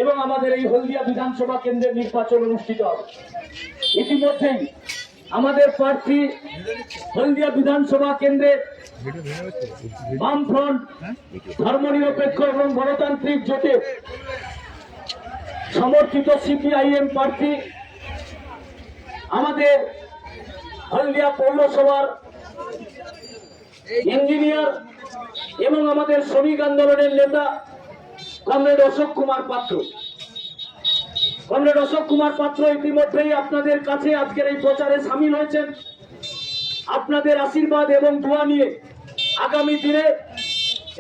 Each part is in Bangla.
এবং আমাদের এই হলদিয়া বিধানসভা কেন্দ্রের নির্বাচন অনুষ্ঠিত হবে। ইতিমধ্যেই আমাদের প্রার্থী হলদিয়া বিধানসভা কেন্দ্রের বামফ্রন্ট, ধর্মনিরপেক্ষ এবং গণতান্ত্রিক জোটে সমর্থিত সিপিআইএম প্রার্থী, আমাদের হলদিয়া পৌরসভার ইঞ্জিনিয়ার এবং আমাদের শ্রমিক আন্দোলনের নেতা কমরেড অশোক কুমার পাত্র। কমরেড অশোক কুমার পাত্র ইতিমধ্যেই আপনাদের কাছে আজকের এই প্রচারে সামিল হয়েছেন। আপনাদের আশীর্বাদ এবং দোয়া নিয়ে আগামী দিনে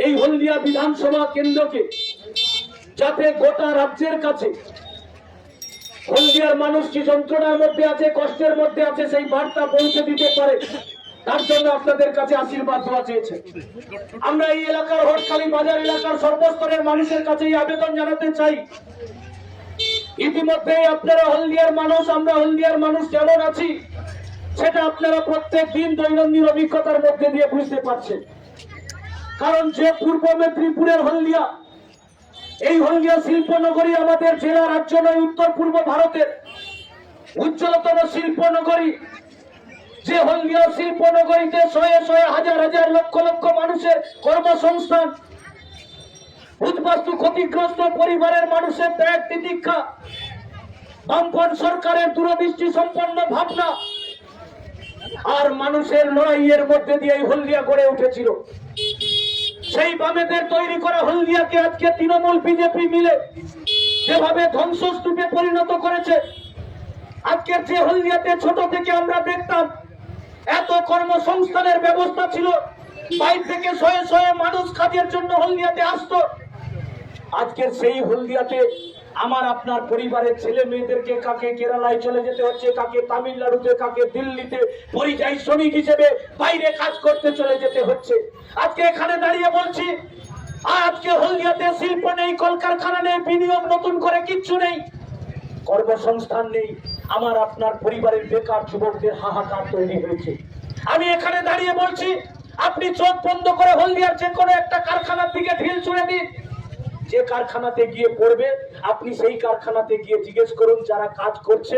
এই হলদিয়া বিধানসভা কেন্দ্রকে যাতে গোটা রাজ্যের কাছে হলদিয়ার মানুষ কি যন্ত্রণার মধ্যে আছে, কষ্টের মধ্যে আছে, সেই বার্তা পৌঁছে দিতে পারে, তার জন্য আপনাদের কাছে আশীর্বাদ দোয়া চেয়েছে। আমরা এই এলাকার হটখালি বাজার এলাকার সর্বস্তরের মানুষের কাছে এই আবেদন জানাতে চাই, ইতিমধ্যে আপনারা হলদিয়ার মানুষ, আমরা হলদিয়ার মানুষ যেমন আছি সেটা আপনারা প্রত্যেক দিন দৈনন্দিন অভিজ্ঞতার মধ্যে দিয়ে বুঝতে পারছেন। কারণ যে পূর্ব মেদিনীপুরের হলদিয়া, এই হলদিয়া শিল্পনগরী আমাদের জেলা, রাজ্য নয়, উত্তর পূর্ব ভারতের উজ্জ্বলতম শিল্পনগরী। যে হলদিয়া শিল্পনগরীতে শয়ে শয়ে হাজার হাজার লক্ষ লক্ষ মানুষের কর্মসংস্থান, উদ্বাস্তু ক্ষতিগ্রস্ত পরিবারের মানুষের ত্যাগ তিতিক্ষা, বামপন্থী সরকারের দূরদৃষ্টি সম্পন্ন ভাবনা আর মানুষের লড়াইয়ের মধ্যে দিয়ে এই হলদিয়া গড়ে উঠেছিল। সেই বামেদের তৈরি করা হলদিয়াকে আজকে তৃণমূল বিজেপি মিলে যেভাবে ধ্বংসস্তূপে পরিণত করেছে। আজকের যে হলদিয়াতে ছোট থেকে আমরা দেখতাম এত কর্মসংস্থানের ব্যবস্থা ছিল, বাইরে থেকে শয়ে শয়ে মানুষ কাজের জন্য হলদিয়াতে আসতো, আজকের সেই হলদিয়াতে আমার আপনার পরিবারের ছেলে মেয়েদেরকে কাকে কেরালায় চলে যেতে হচ্ছে, কাকে তামিলনাড়ুতে, কাকে দিল্লিতে পরিযায়ী শ্রমিক হিসেবে বাইরে কাজ করতে চলে যেতে হচ্ছে। আজকে এখানে দাঁড়িয়ে বলছি, আজকে হলদিয়াতে শিল্প নেই, কলকারখানা নেই, বিনিয়োগ নতুন করে কিচ্ছু নেই, কর্মসংস্থান নেই, আমার আপনার পরিবারের বেকার যুবকদের হাহাকার তৈরি হয়েছে। আমি এখানে দাঁড়িয়ে বলছি, আপনি চোখ বন্ধ করে হলদিয়ার যে কোনো একটা কারখানার দিকে ঢিল ছুঁড়ে দিন, যে কারখানাতে গিয়ে পড়বে আপনি সেই কারখানাতে গিয়ে জিজ্ঞেস করুন যারা কাজ করছে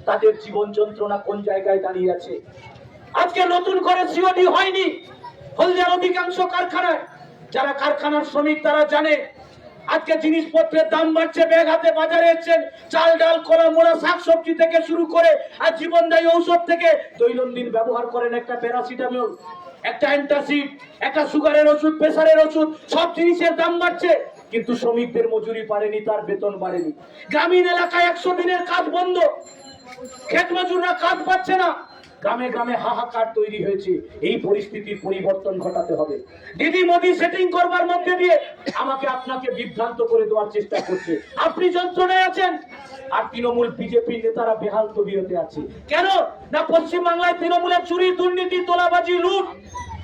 তাদের জীবন যন্ত্রণা কোন জায়গায় দাঁড়িয়ে আছে। আজকে নতুন করে সিওডি হয়নি হলদিয়ার অধিকাংশ কারখানায়। যারা কারখানার শ্রমিক তারা জানে আজকে জিনিসপত্রের দাম বাড়ছে, ব্যাগ হাতে বাজারে এসছেন, চাল ডাল কলা মোড়া শাকসবজি থেকে শুরু করে আর জীবনদায়ী ঔষধ থেকে দৈনন্দিন ব্যবহার করেন একটা প্যারাসিটামল, একটা অ্যান্টাসিড, একটা সুগারের ওষুধ, প্রেসারের ওষুধ, সব জিনিসের দাম বাড়ছে, কিন্তু শ্রমিকদের মজুরি বাড়েনি, তার বেতন বাড়েনি। গ্রামীণ এলাকায় 100 দিনের কাজ বন্ধ, ক্ষেত মজুররা কাজ পাচ্ছে না, গ্রামে গ্রামে হাহাকার তৈরি হয়েছে। এই পরিস্থিতির পরিবর্তন ঘটাতে হবে। দিদি মোদি সেটিং করবার মধ্যে দিয়ে আমাকে আপনাকে বিভ্রান্ত করে দেওয়ার চেষ্টা করছে। আপনি যন্ত্রণায় আছেন আর তৃণমূল বিজেপি নেতারা বেহাল তবিয়তে আছে। কেন না পশ্চিমবাংলায় তৃণমূলের চুরি, দুর্নীতি, তোলাবাজি, লুট,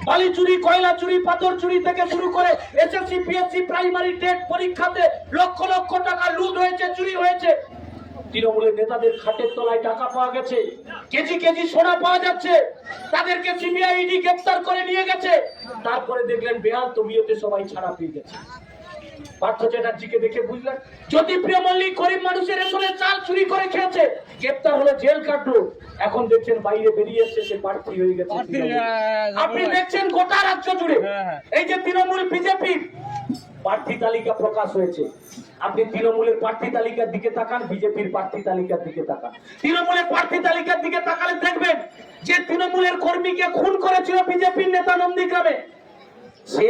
বালি চুরি, কয়লা চুরি, পাথর চুরি থেকে শুরু করে এসএসসি পিএসসি প্রাইমারি টেট পরীক্ষাতে লক্ষ লক্ষ টাকা লুট হয়েছে, চুরি হয়েছে। তৃণমূলের নেতাদের খাটের তলায় টাকা পাওয়া গেছে, কেজি কেজি সোনা পাওয়া যাচ্ছে, তাদেরকে সিবিআই ইডি গ্রেফতার করে নিয়ে গেছে। তারপরে দেখলেন বেহাল তবিয়তে সবাই ছাড়া পেয়ে গেছে। পার্থ চ্যাটার্জিকে দেখে বুঝলেন জ্যোতিপ্রিয় মল্লিক গরিব মানুষের রেশনের চাল চুরি করে খেয়েছে, গ্রেফতার হলো, জেল কাটলো, এখন দেখছেন বাইরে বেরিয়ে এসছে, সে প্রার্থী হয়ে গেছে। আপনি দেখছেন গোটা রাজ্য জুড়ে এই যে তৃণমূল বিজেপির প্রার্থী তালিকা প্রকাশ হয়েছে, আপনি তৃণমূলের প্রার্থী তালিকার দিকে তাকান, বিজেপির প্রার্থী তালিকার দিকে তাকান। তৃণমূলের প্রার্থী তালিকার দিকে তাকালে দেখবেন যে তৃণমূলের কর্মীকে খুন করেছিল বিজেপির নেতা নন্দীগ্রামে, সে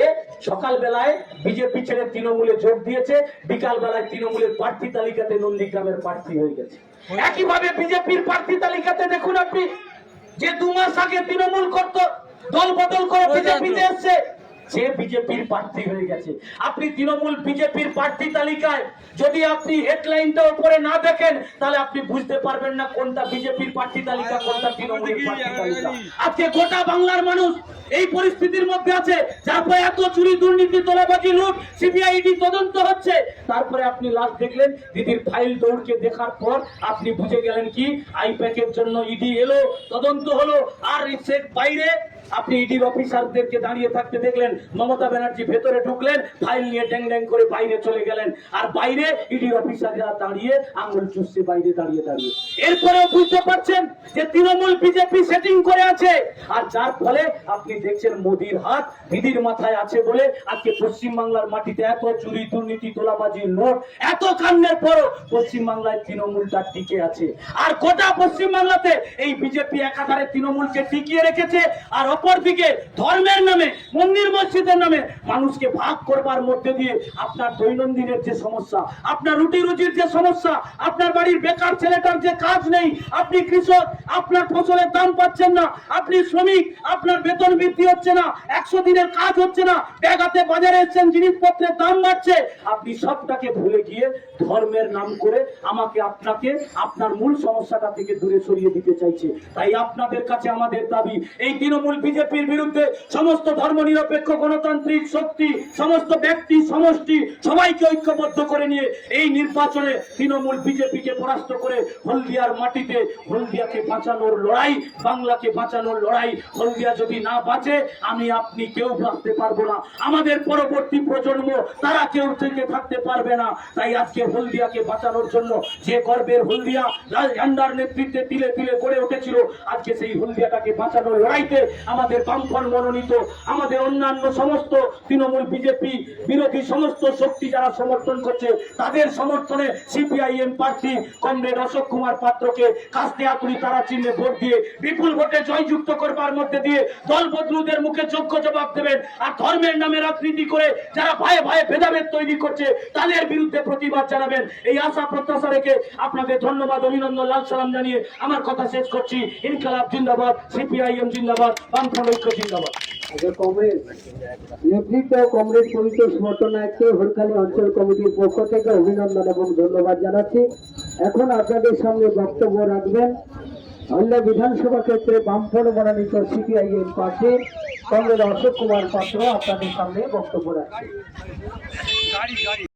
সকাল বেলায় বিজেপি ছেড়ে তৃণমূলে যোগ দিয়েছে, বিকাল বেলায় তৃণমূলের প্রার্থী তালিকাতে নন্দীগ্রামের প্রার্থী হয়ে গেছে। একইভাবে বিজেপির প্রার্থী তালিকাতে দেখুন আপনি, যে 2 মাস আগে তৃণমূল করত, দল বদল করে বিজেপিতে এসছে, সে বিজেপির প্রার্থী হয়ে গেছে। আপনি তৃণমূল বিজেপির প্রার্থী তালিকায় যদি আপনি হেডলাইনটা উপরে না দেখেন তাহলে আপনি বুঝতে পারবেন না কোনটা বিজেপির প্রার্থী তালিকা, কোনটা তৃণমূলের প্রার্থী তালিকা। আজকে গোটা বাংলার মানুষ এই পরিস্থিতির মধ্যে আছে, যারপরে এত চুরি, দুর্নীতি, তোলাবাজি, লুট, সিবিআই ইডি তদন্ত হচ্ছে, তারপরে আপনি লাস্ট দেখলেন দিদির ফাইল দৌড়কে দেখার পর আপনি বুঝে গেলেন কি আইপ্যাকের জন্য ইডি এলো, তদন্ত হলো, আর সে বাইরে আপনি ইডির অফিসারদেরকে দাঁড়িয়ে থাকতে দেখলেন, মমতা ব্যানার্জি ভেতরে ঢুকলেন, ফাইল নিয়ে ড্যাং ড্যাং করে বাইরে চলে গেলেন, আর বাইরে ইডির অফিসাররা দাঁড়িয়ে আঙুল চুষছে বাইরে দাঁড়িয়ে দাঁড়িয়ে। এরপরেও বুঝতে পারছেন যে তৃণমূল বিজেপি সেটিং করে আছে, আর যার ফলে আপনি দেখছেন মোদির হাত দিদির মাথায় আছে বলে আজকে পশ্চিমবাংলার মাটিতে এত চুরি দুর্নীতি তোলাবাজি নোট এত কান্নের পরও পশ্চিমবাংলায় তৃণমূলটা টিকে আছে। আর গোটা পশ্চিমবাংলাতে এই বিজেপি একাধারে তৃণমূলকে টিকিয়ে রেখেছে, আর অপরদিকে ধর্মের নামে মন্দির মসজিদের নামে মানুষকে ভাগ করবার মধ্যে দিয়ে আপনার দৈনন্দিনের যে সমস্যা, আপনার রুটি রুজির যে সমস্যা, আপনার বাড়ির বেকার ছেলেটার যে কাজ নেই, আপনি কৃষক, আপনার ফসলের দাম পাচ্ছেন না, আপনি শ্রমিক, আপনার বেতন বৃদ্ধি হচ্ছে না, 100 দিনের কাজ হচ্ছে না, ব্যাগাতে বাজারে এসেছেন, জিনিসপত্রের দাম বাড়ছে, আপনি সবটাকে ভুলে গিয়ে ধর্মেের নাম করে আমাকে আপনাকে আপনার মূল সমস্যাটা থেকে দূরে সরিয়ে দিতে চাইছে। তাই আপনাদের কাছে আমাদের দাবি, এই তৃণমূল বিজেপির বিরুদ্ধে সমস্ত ধর্মনিরপেক্ষ গণতান্ত্রিক শক্তি, সমস্ত ব্যক্তি সমষ্টি সবাইকে ঐক্যবদ্ধ করে নিয়ে এই নির্বাচনে তৃণমূল বিজেপিকে পরাস্ত করে হলদিয়ার মাটিতে হলদিয়াকে বাঁচানোর লড়াই, বাংলাকে বাঁচানোর লড়াই। হলদিয়া যদি না বাঁচে আমি আপনি কেউ বাঁচতে পারবো না, আমাদের পরবর্তী প্রজন্ম তারা কেউ থেকে থাকতে পারবে না। তাই আজকে হলদিয়াকে বাঁচানোর জন্য যে গর্বের হলদিয়া লাল ঝান্ডার নেতৃত্বে তিলে তিলে গড়ে উঠেছিল, আজকে সেই হলদিয়াটাকে বাঁচানোর লড়াইতে আমাদের বামফ্রন্ট মনোনীত, আমাদের অন্যান্য সমস্ত তৃণমূল বিজেপি বিরোধী সমস্ত শক্তি যারা সমর্থন করছে, তাদের সমর্থনে সিপিআইএম প্রার্থী কমরেড অশোক কুমার পাত্রকে কাস্তে আতুরি তারা চিহ্নে ভোট দিয়ে বিপুল ভোটে জয়যুক্ত করবার মধ্যে দিয়ে দল বদলুদের মুখে যোগ্য জবাব দেবেন। আর ধর্মের নামে রাজনীতি করে যারা ভয়ে ভয়ে ভেদাভেদ তৈরি করছে তাদের বিরুদ্ধে প্রতিবাদ জানাবেন। এই আশা প্রত্যাশা রেখে আপনাদের ধন্যবাদ, অভিনন্দন, লাল সালাম জানিয়ে আমার কথা শেষ করছি। ইনকলাব জিন্দাবাদ, সিপিআইএম জিন্দাবাদ, বামফ্রন্ট ঐক্য জিন্দাবাদ। কংগ্রেস নেতৃত্ব কংগ্রেস কমিটি সমর্থনায়ককে হরকালী অঞ্চল কমিটির পক্ষ থেকে অভিনন্দন এবং ধন্যবাদ জানাচ্ছি। এখন আপনাদের সামনে বক্তব্য রাখবেন হলদিয়া বিধানসভা ক্ষেত্রে বামফ্রন্ট মনোনীত সিপিআইএম প্রার্থী কমরেড অশোক কুমার পাত্র। আপনাদের সামনে বক্তব্য রাখছি।